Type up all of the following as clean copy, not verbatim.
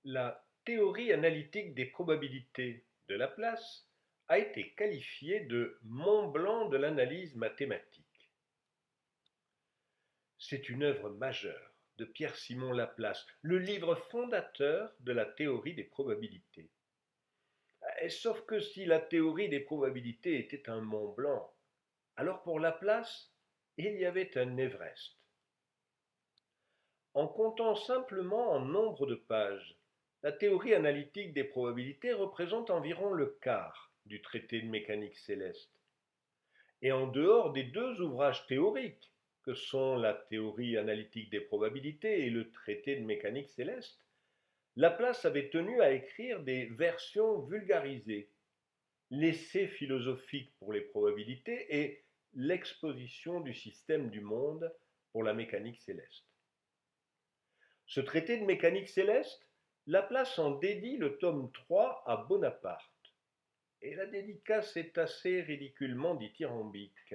La théorie analytique des probabilités de Laplace a été qualifiée de Mont Blanc de l'analyse mathématique. C'est une œuvre majeure de Pierre-Simon Laplace, le livre fondateur de la théorie des probabilités. Sauf que si la théorie des probabilités était un Mont Blanc, alors pour Laplace, il y avait un Everest. En comptant simplement en nombre de pages, la théorie analytique des probabilités représente environ le quart du traité de mécanique céleste. Et en dehors des deux ouvrages théoriques, que sont la théorie analytique des probabilités et le traité de mécanique céleste, Laplace avait tenu à écrire des versions vulgarisées, l'essai philosophique pour les probabilités et l'exposition du système du monde pour la mécanique céleste. Ce traité de mécanique céleste, Laplace en dédie le tome 3 à Bonaparte. Et la dédicace est assez ridiculement dithyrambique.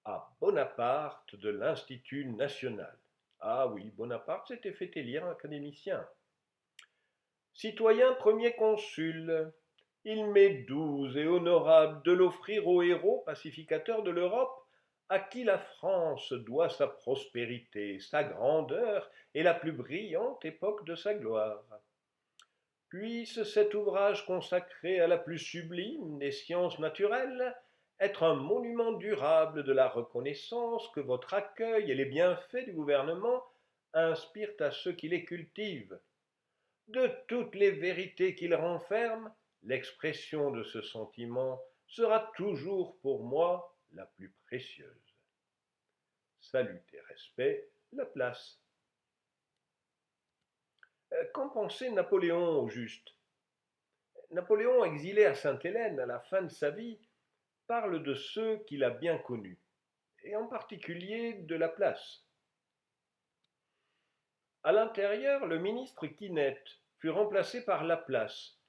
À Bonaparte de l'Institut national. Ah oui, Bonaparte s'était fait élire académicien. Citoyen premier consul, il m'est doux et honorable de l'offrir aux héros pacificateurs de l'Europe, à qui la France doit sa prospérité, sa grandeur et la plus brillante époque de sa gloire. Puisse cet ouvrage consacré à la plus sublime des sciences naturelles être un monument durable de la reconnaissance que votre accueil et les bienfaits du gouvernement inspirent à ceux qui les cultivent. De toutes les vérités qu'il renferme, l'expression de ce sentiment sera toujours pour moi la plus précieuse. Salut et respect, Laplace. Qu'en pensait Napoléon au juste? Napoléon, exilé à Sainte-Hélène à la fin de sa vie, parle de ceux qu'il a bien connus, et en particulier de Laplace. À l'intérieur, le ministre Quinet fut remplacé par Laplace,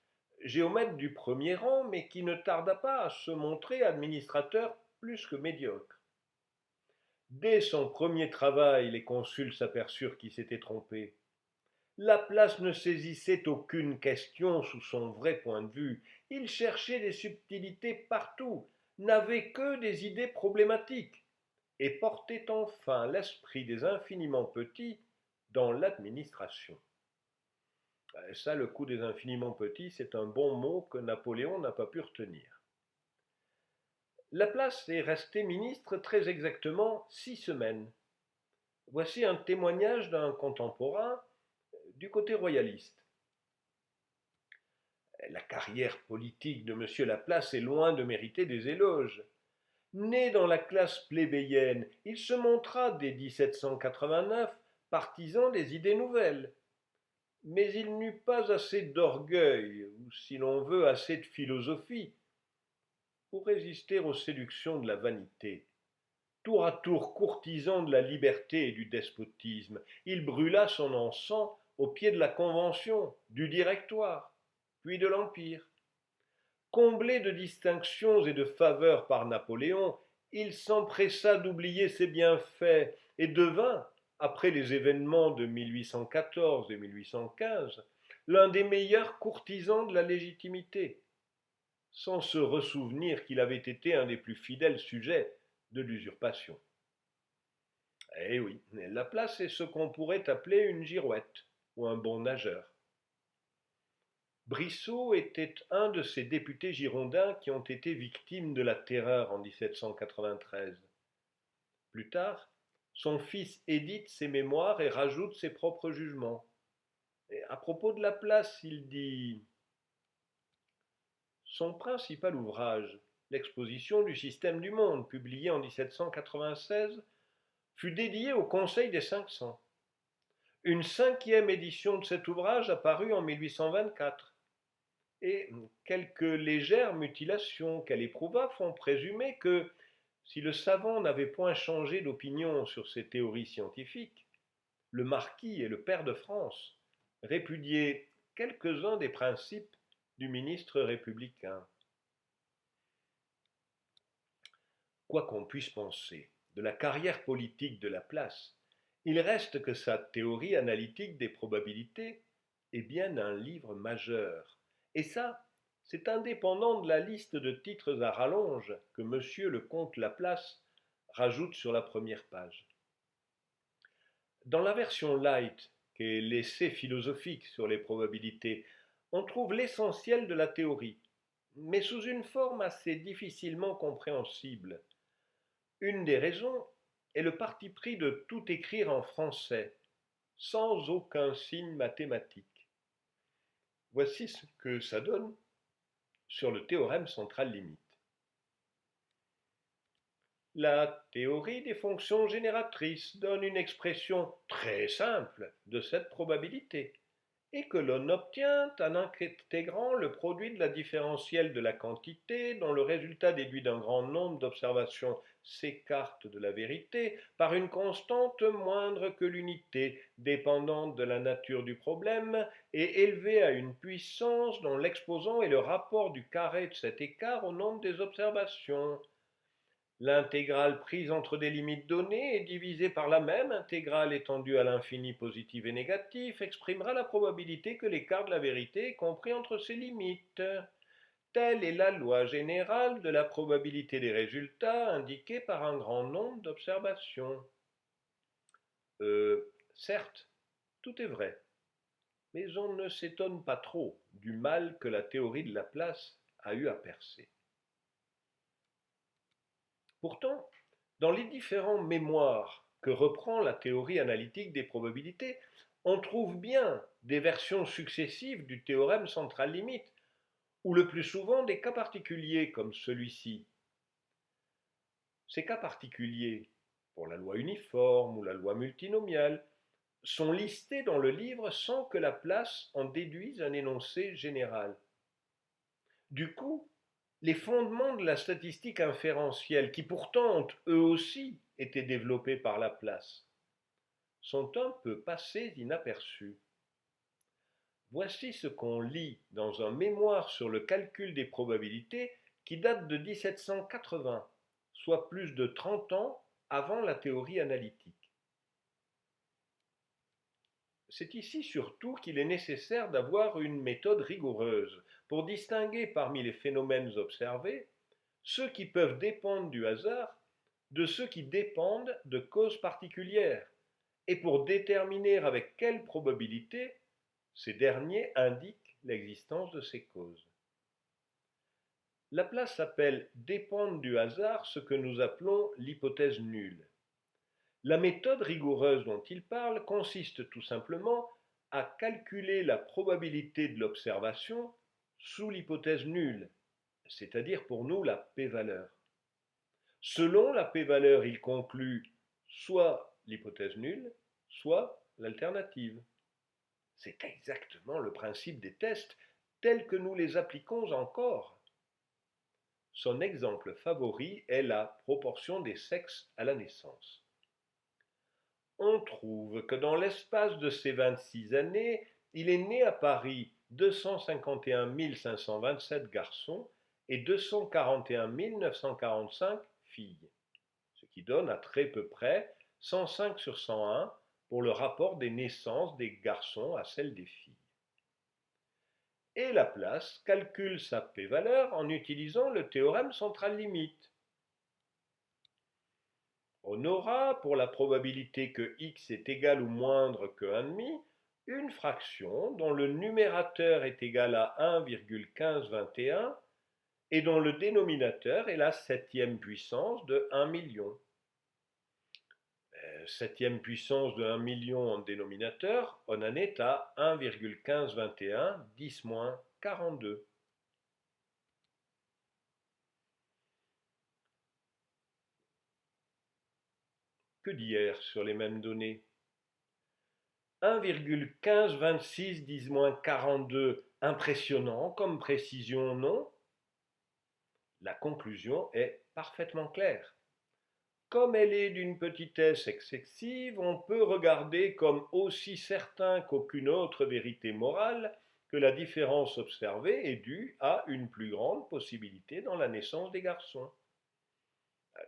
géomètre du premier rang, mais qui ne tarda pas à se montrer administrateur plus que médiocre. Dès son premier travail, les consuls s'aperçurent qu'ils s'étaient trompés. Laplace ne saisissait aucune question sous son vrai point de vue. Il cherchait des subtilités partout, n'avait que des idées problématiques, et portait enfin l'esprit des infiniment petits dans l'administration. Ça, le coup des infiniment petits, c'est un bon mot que Napoléon n'a pas pu retenir. Laplace est resté ministre très exactement 6 semaines. Voici un témoignage d'un contemporain du côté royaliste. La carrière politique de M. Laplace est loin de mériter des éloges. Né dans la classe plébéienne, il se montra dès 1789 partisan des idées nouvelles. Mais il n'eut pas assez d'orgueil, ou si l'on veut, assez de philosophie, pour résister aux séductions de la vanité. Tour à tour courtisan de la liberté et du despotisme, il brûla son encens au pied de la Convention, du Directoire, puis de l'Empire. Comblé de distinctions et de faveurs par Napoléon, il s'empressa d'oublier ses bienfaits et devint, après les événements de 1814 et 1815, l'un des meilleurs courtisans de la légitimité, sans se ressouvenir qu'il avait été un des plus fidèles sujets de l'usurpation. Eh oui, Laplace est ce qu'on pourrait appeler une girouette ou un bon nageur. Brissot était un de ces députés girondins qui ont été victimes de la terreur en 1793. Plus tard, son fils édite ses mémoires et rajoute ses propres jugements. Et à propos de Laplace, il dit: son principal ouvrage, L'exposition du système du monde, publié en 1796, fut dédié au Conseil des 500. Une cinquième édition de cet ouvrage apparut en 1824. Et quelques légères mutilations qu'elle éprouva font présumer que, si le savant n'avait point changé d'opinion sur ses théories scientifiques, le marquis et le pair de France répudiaient quelques-uns des principes du ministre républicain. Quoi qu'on puisse penser de la carrière politique de Laplace, Il reste que sa théorie analytique des probabilités est bien un livre majeur. Et ça, c'est indépendant de la liste de titres à rallonge que monsieur le comte Laplace rajoute sur la première page. Dans la version light, qui est l'essai philosophique sur les probabilités, on trouve l'essentiel de la théorie, mais sous une forme assez difficilement compréhensible. Une des raisons est le parti pris de tout écrire en français, sans aucun signe mathématique. Voici ce que ça donne sur le théorème central limite. La théorie des fonctions génératrices donne une expression très simple de cette probabilité, et que l'on obtient en intégrant le produit de la différentielle de la quantité dont le résultat déduit d'un grand nombre d'observations s'écarte de la vérité par une constante moindre que l'unité, dépendante de la nature du problème et élevée à une puissance dont l'exposant est le rapport du carré de cet écart au nombre des observations. L'intégrale prise entre des limites données et divisée par la même intégrale étendue à l'infini positif et négatif exprimera la probabilité que l'écart de la vérité est compris entre ces limites. Telle est la loi générale de la probabilité des résultats indiquée par un grand nombre d'observations. Certes, tout est vrai, mais on ne s'étonne pas trop du mal que la théorie de Laplace a eu à percer. Pourtant, dans les différents mémoires que reprend la théorie analytique des probabilités, on trouve bien des versions successives du théorème central limite, ou le plus souvent des cas particuliers comme celui-ci. Ces cas particuliers, pour la loi uniforme ou la loi multinomiale, sont listés dans le livre sans que Laplace en déduise un énoncé général. Du coup, les fondements de la statistique inférentielle, qui pourtant ont eux aussi été développés par Laplace, sont un peu passés inaperçus. Voici ce qu'on lit dans un mémoire sur le calcul des probabilités qui date de 1780, soit plus de 30 ans avant la théorie analytique. C'est ici surtout qu'il est nécessaire d'avoir une méthode rigoureuse pour distinguer parmi les phénomènes observés ceux qui peuvent dépendre du hasard de ceux qui dépendent de causes particulières, et pour déterminer avec quelle probabilité ces derniers indiquent l'existence de ces causes. Laplace appelle dépendre du hasard ce que nous appelons l'hypothèse nulle. La méthode rigoureuse dont il parle consiste tout simplement à calculer la probabilité de l'observation sous l'hypothèse nulle, c'est-à-dire pour nous la p-valeur. Selon la p-valeur, il conclut soit l'hypothèse nulle, soit l'alternative. C'est exactement le principe des tests tels que nous les appliquons encore. Son exemple favori est la proportion des sexes à la naissance. On trouve que dans l'espace de ces 26 années, il est né à Paris 251 527 garçons et 241 945 filles, ce qui donne à très peu près 105 sur 101 pour le rapport des naissances des garçons à celles des filles. Et Laplace calcule sa p-valeur en utilisant le théorème central limite. On aura, pour la probabilité que x est égal ou moindre que 1,5, une fraction dont le numérateur est égal à 1,1521 et dont le dénominateur est la septième puissance de 1 million. Septième puissance de 1 million en dénominateur, on en est à 1,1521 10-42. Que dire sur les mêmes données? 1,1526 10-42, impressionnant comme précision, non? La conclusion est parfaitement claire. Comme elle est d'une petitesse excessive, on peut regarder comme aussi certain qu'aucune autre vérité morale que la différence observée est due à une plus grande possibilité dans la naissance des garçons.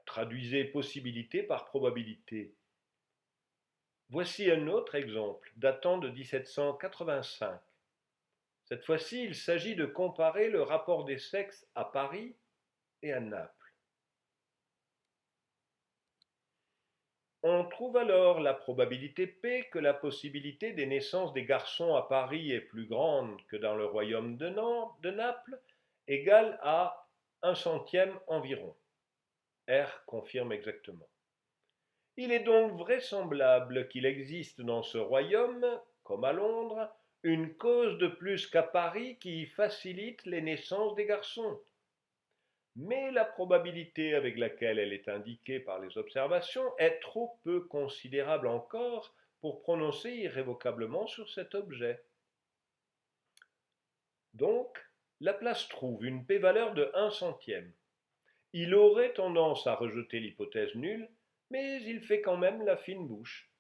Traduisez possibilité par probabilité. Voici un autre exemple, datant de 1785. Cette fois-ci, il s'agit de comparer le rapport des sexes à Paris et à Naples. On trouve alors la probabilité P que la possibilité des naissances des garçons à Paris est plus grande que dans le royaume de Naples, égale à 1/100 environ. R confirme exactement. Il est donc vraisemblable qu'il existe dans ce royaume, comme à Londres, une cause de plus qu'à Paris qui facilite les naissances des garçons. Mais la probabilité avec laquelle elle est indiquée par les observations est trop peu considérable encore pour prononcer irrévocablement sur cet objet. Donc, Laplace trouve une p-valeur de 1/100. Il aurait tendance à rejeter l'hypothèse nulle, mais il fait quand même la fine bouche.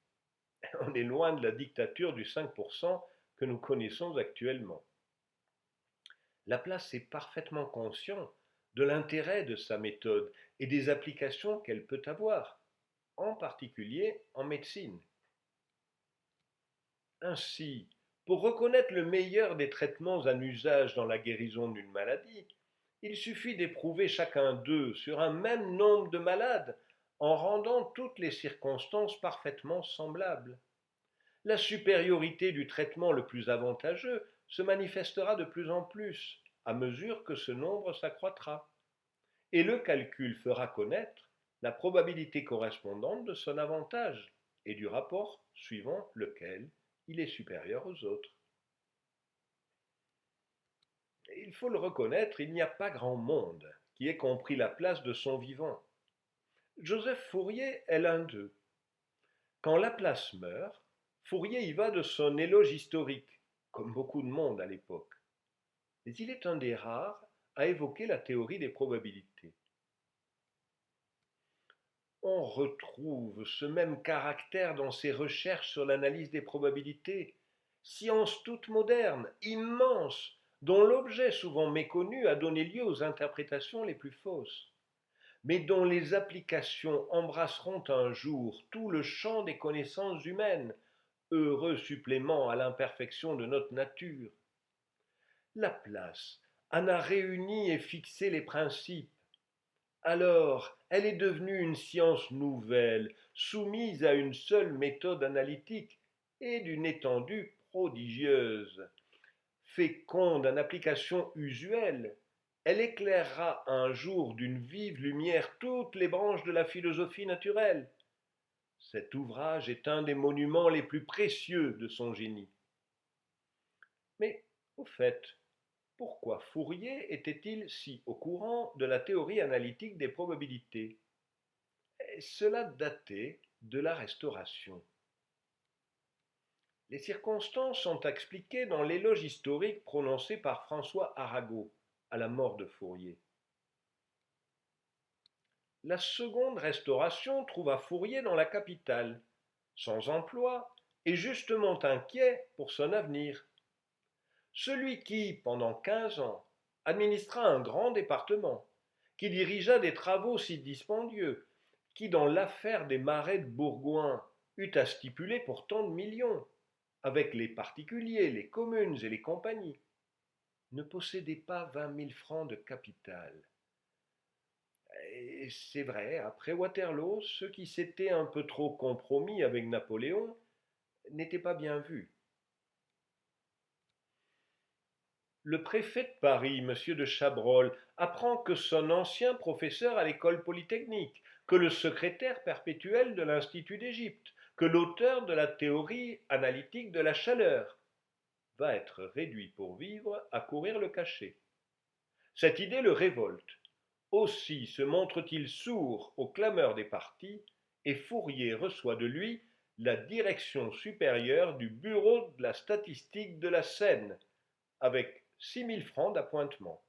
On est loin de la dictature du 5% que nous connaissons actuellement. Laplace est parfaitement conscient de l'intérêt de sa méthode et des applications qu'elle peut avoir, en particulier en médecine. Ainsi, pour reconnaître le meilleur des traitements en usage dans la guérison d'une maladie, il suffit d'éprouver chacun d'eux sur un même nombre de malades en rendant toutes les circonstances parfaitement semblables. La supériorité du traitement le plus avantageux se manifestera de plus en plus à mesure que ce nombre s'accroîtra, et le calcul fera connaître la probabilité correspondante de son avantage et du rapport suivant lequel il est supérieur aux autres. Il faut le reconnaître, il n'y a pas grand monde qui ait compris la place de son vivant. Joseph Fourier est l'un d'eux. Quand Laplace meurt, Fourier y va de son éloge historique, comme beaucoup de monde à l'époque. Mais il est un des rares à évoquer la théorie des probabilités. On retrouve ce même caractère dans ses recherches sur l'analyse des probabilités, science toute moderne, immense, dont l'objet souvent méconnu a donné lieu aux interprétations les plus fausses, mais dont les applications embrasseront un jour tout le champ des connaissances humaines, heureux supplément à l'imperfection de notre nature. Laplace en a réuni et fixé les principes. Alors, elle est devenue une science nouvelle, soumise à une seule méthode analytique et d'une étendue prodigieuse. Féconde en applications usuelles, elle éclairera un jour d'une vive lumière toutes les branches de la philosophie naturelle. Cet ouvrage est un des monuments les plus précieux de son génie. Mais, au fait, pourquoi Fourier était-il si au courant de la théorie analytique des probabilités? Et cela datait de la Restauration. Les circonstances sont expliquées dans l'éloge historique prononcé par François Arago à la mort de Fourier. La seconde Restauration trouva Fourier dans la capitale, sans emploi et justement inquiet pour son avenir. Celui qui, pendant 15 ans, administra un grand département, qui dirigea des travaux si dispendieux, qui, dans l'affaire des marais de Bourgoin, eut à stipuler pour tant de millions, avec les particuliers, les communes et les compagnies, ne possédait pas 20 000 francs de capital. Et c'est vrai, après Waterloo, ceux qui s'étaient un peu trop compromis avec Napoléon n'étaient pas bien vus. Le préfet de Paris, M. de Chabrol, apprend que son ancien professeur à l'école polytechnique, que le secrétaire perpétuel de l'Institut d'Égypte, que l'auteur de la théorie analytique de la chaleur, va être réduit pour vivre à courir le cachet. Cette idée le révolte. Aussi se montre-t-il sourd aux clameurs des partis, et Fourier reçoit de lui la direction supérieure du bureau de la statistique de la Seine, avec 6 000 francs d'appointement.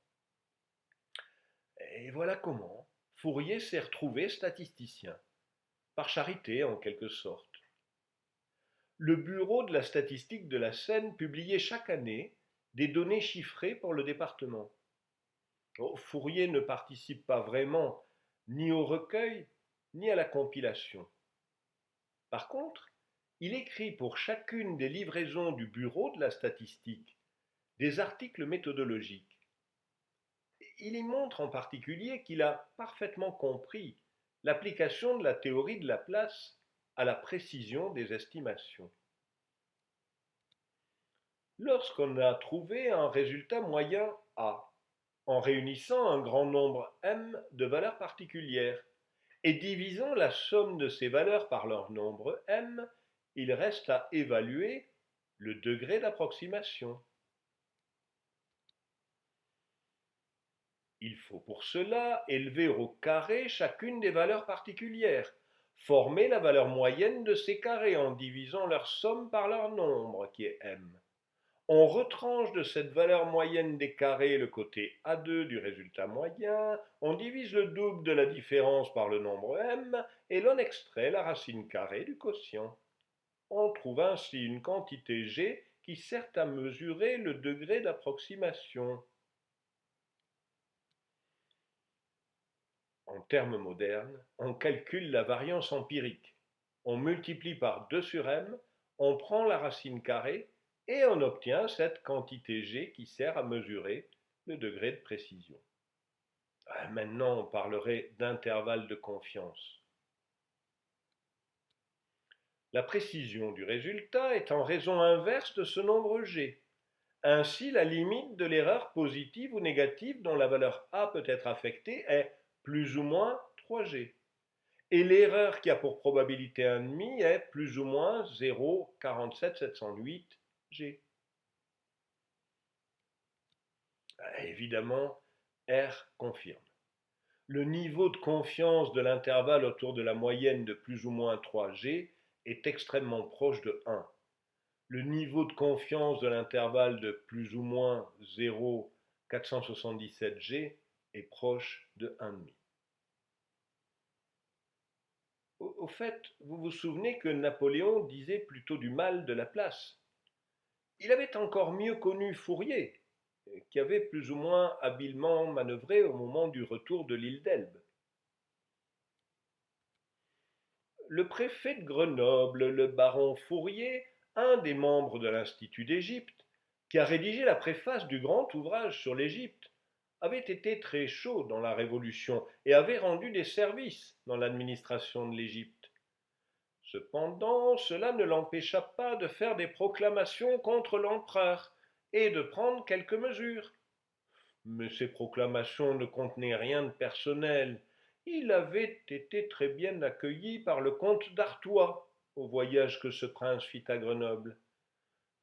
Et voilà comment Fourier s'est retrouvé statisticien, par charité en quelque sorte. Le bureau de la statistique de la Seine publiait chaque année des données chiffrées pour le département. Fourier ne participe pas vraiment ni au recueil ni à la compilation. Par contre, Il écrit pour chacune des livraisons du bureau de la statistique des articles méthodologiques. Il y montre en particulier qu'il a parfaitement compris l'application de la théorie de Laplace à la précision des estimations. Lorsqu'on a trouvé un résultat moyen A, en réunissant un grand nombre m de valeurs particulières et divisant la somme de ces valeurs par leur nombre m, il reste à évaluer le degré d'approximation. Il faut pour cela élever au carré chacune des valeurs particulières, former la valeur moyenne de ces carrés en divisant leur somme par leur nombre, qui est m. On retranche de cette valeur moyenne des carrés le côté A2 du résultat moyen, on divise le double de la différence par le nombre m, et l'on extrait la racine carrée du quotient. On trouve ainsi une quantité g qui sert à mesurer le degré d'approximation. En termes modernes, on calcule la variance empirique. On multiplie par 2 sur m, on prend la racine carrée et on obtient cette quantité g qui sert à mesurer le degré de précision. Maintenant, on parlerait d'intervalle de confiance. La précision du résultat est en raison inverse de ce nombre g. Ainsi, la limite de l'erreur positive ou négative dont la valeur a peut être affectée est plus ou moins 3g. Et l'erreur qui a pour probabilité 1,5 est plus ou moins 0,47708 g. Évidemment, R confirme. Le niveau de confiance de l'intervalle autour de la moyenne de plus ou moins 3g est extrêmement proche de 1. Le niveau de confiance de l'intervalle de plus ou moins 0,477g est proche de 1,5. Au fait, vous vous souvenez que Napoléon disait plutôt du mal de Laplace. Il avait encore mieux connu Fourier, qui avait plus ou moins habilement manœuvré au moment du retour de l'île d'Elbe. Le préfet de Grenoble, le baron Fourier, un des membres de l'Institut d'Égypte, qui a rédigé la préface du grand ouvrage sur l'Égypte, avait été très chaud dans la Révolution et avait rendu des services dans l'administration de l'Égypte. Cependant, cela ne l'empêcha pas de faire des proclamations contre l'empereur et de prendre quelques mesures. Mais ces proclamations ne contenaient rien de personnel. Il avait été très bien accueilli par le comte d'Artois au voyage que ce prince fit à Grenoble.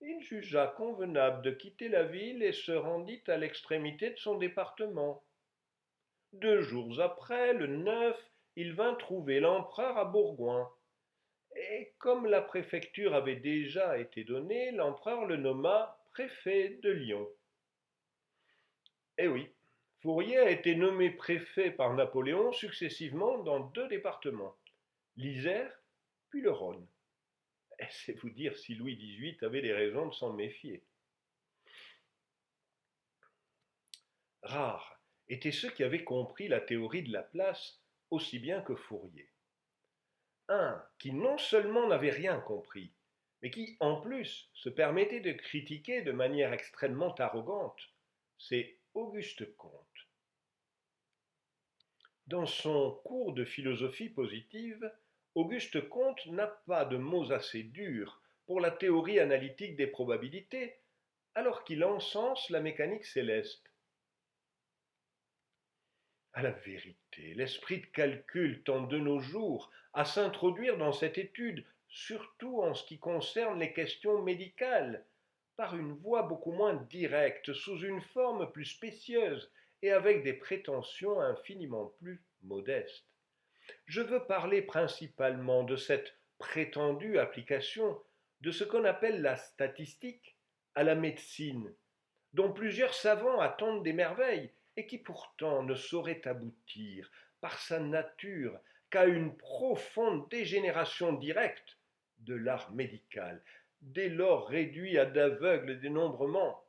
Il jugea convenable de quitter la ville et se rendit à l'extrémité de son département. 2 jours après, le 9, il vint trouver l'empereur à Bourgoin. Et comme la préfecture avait déjà été donnée, l'empereur le nomma préfet de Lyon. Eh oui, Fourier a été nommé préfet par Napoléon successivement dans 2 départements, l'Isère puis le Rhône. Et c'est vous dire si Louis XVIII avait des raisons de s'en méfier. Rares étaient ceux qui avaient compris la théorie de Laplace aussi bien que Fourier. Un qui non seulement n'avait rien compris, mais qui, en plus, se permettait de critiquer de manière extrêmement arrogante, c'est Auguste Comte. Dans son cours de philosophie positive, Auguste Comte n'a pas de mots assez durs pour la théorie analytique des probabilités, alors qu'il encense la mécanique céleste. À la vérité, l'esprit de calcul tend de nos jours à s'introduire dans cette étude, surtout en ce qui concerne les questions médicales, par une voie beaucoup moins directe, sous une forme plus spécieuse et avec des prétentions infiniment plus modestes. Je veux parler principalement de cette prétendue application de ce qu'on appelle la statistique à la médecine, dont plusieurs savants attendent des merveilles et qui pourtant ne saurait aboutir, par sa nature, qu'à une profonde dégénération directe de l'art médical, dès lors réduit à d'aveugles dénombrements.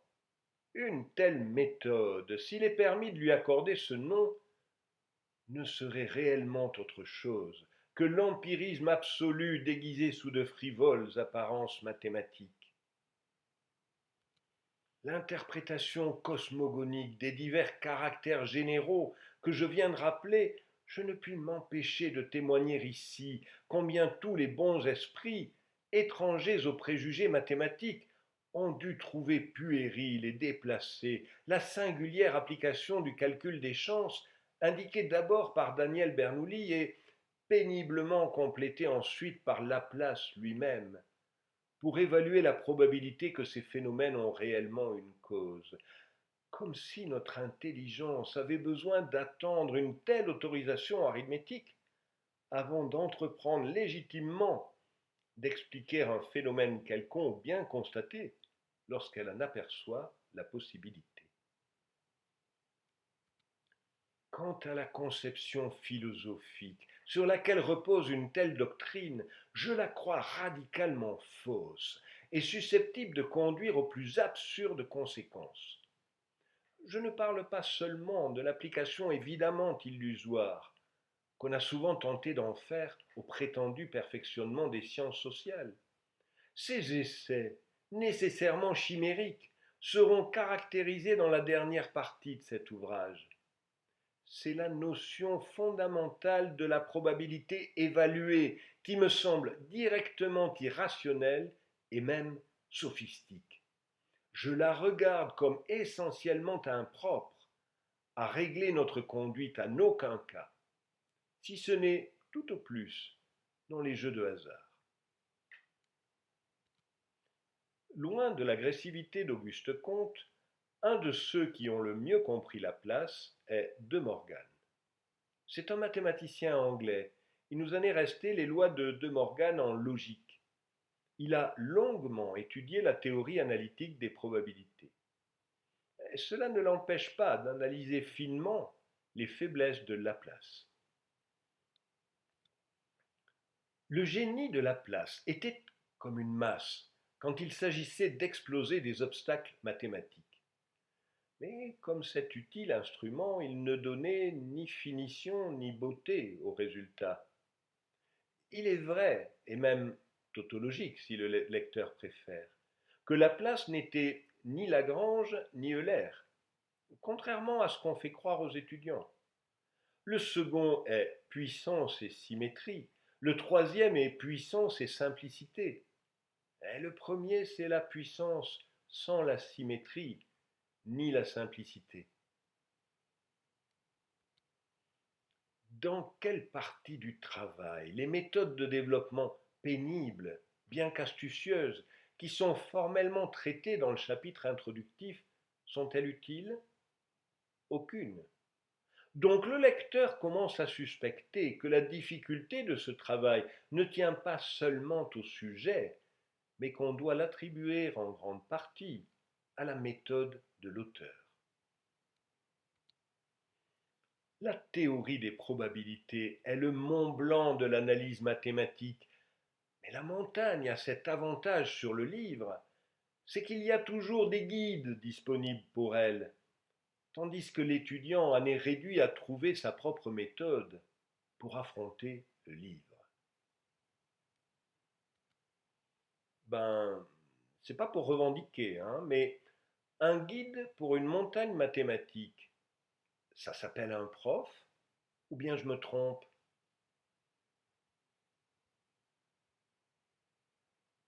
Une telle méthode, s'il est permis de lui accorder ce nom, ne serait réellement autre chose que l'empirisme absolu déguisé sous de frivoles apparences mathématiques. L'interprétation cosmogonique des divers caractères généraux que je viens de rappeler, je ne puis m'empêcher de témoigner ici combien tous les bons esprits, étrangers aux préjugés mathématiques, ont dû trouver puérile et déplacée la singulière application du calcul des chances, indiquée d'abord par Daniel Bernoulli et péniblement complétée ensuite par Laplace lui-même, pour évaluer la probabilité que ces phénomènes ont réellement une cause. Comme si notre intelligence avait besoin d'attendre une telle autorisation arithmétique avant d'entreprendre légitimement d'expliquer un phénomène quelconque bien constaté lorsqu'elle en aperçoit la possibilité. Quant à la conception philosophique sur laquelle repose une telle doctrine, je la crois radicalement fausse et susceptible de conduire aux plus absurdes conséquences. Je ne parle pas seulement de l'application évidemment illusoire qu'on a souvent tenté d'en faire au prétendu perfectionnement des sciences sociales. Ces essais, nécessairement chimériques, seront caractérisés dans la dernière partie de cet ouvrage. C'est la notion fondamentale de la probabilité évaluée qui me semble directement irrationnelle et même sophistique. Je la regarde comme essentiellement impropre à régler notre conduite en aucun cas, si ce n'est tout au plus dans les jeux de hasard. Loin de l'agressivité d'Auguste Comte, un de ceux qui ont le mieux compris Laplace est De Morgan. C'est un mathématicien anglais. Il nous en est resté les lois de De Morgan en logique. Il a longuement étudié la théorie analytique des probabilités. Et cela ne l'empêche pas d'analyser finement les faiblesses de Laplace. Le génie de Laplace était comme une masse quand il s'agissait d'exploser des obstacles mathématiques. Mais comme cet utile instrument, il ne donnait ni finition ni beauté au résultat. Il est vrai, et même tautologique si le lecteur préfère, que Laplace n'était ni Lagrange ni Euler, contrairement à ce qu'on fait croire aux étudiants. Le second est puissance et symétrie, le troisième est puissance et simplicité. Et le premier, c'est la puissance sans la symétrie ni la simplicité. Dans quelle partie du travail les méthodes de développement pénibles, bien qu'astucieuses, qui sont formellement traitées dans le chapitre introductif, sont-elles utiles? Aucune. Donc le lecteur commence à suspecter que la difficulté de ce travail ne tient pas seulement au sujet, mais qu'on doit l'attribuer en grande partie à la méthode de l'auteur. La théorie des probabilités est le Mont Blanc de l'analyse mathématique, mais la montagne a cet avantage sur le livre, c'est qu'il y a toujours des guides disponibles pour elle, tandis que l'étudiant en est réduit à trouver sa propre méthode pour affronter le livre. C'est pas pour revendiquer, mais un guide pour une montagne mathématique, ça s'appelle un prof, ou bien je me trompe?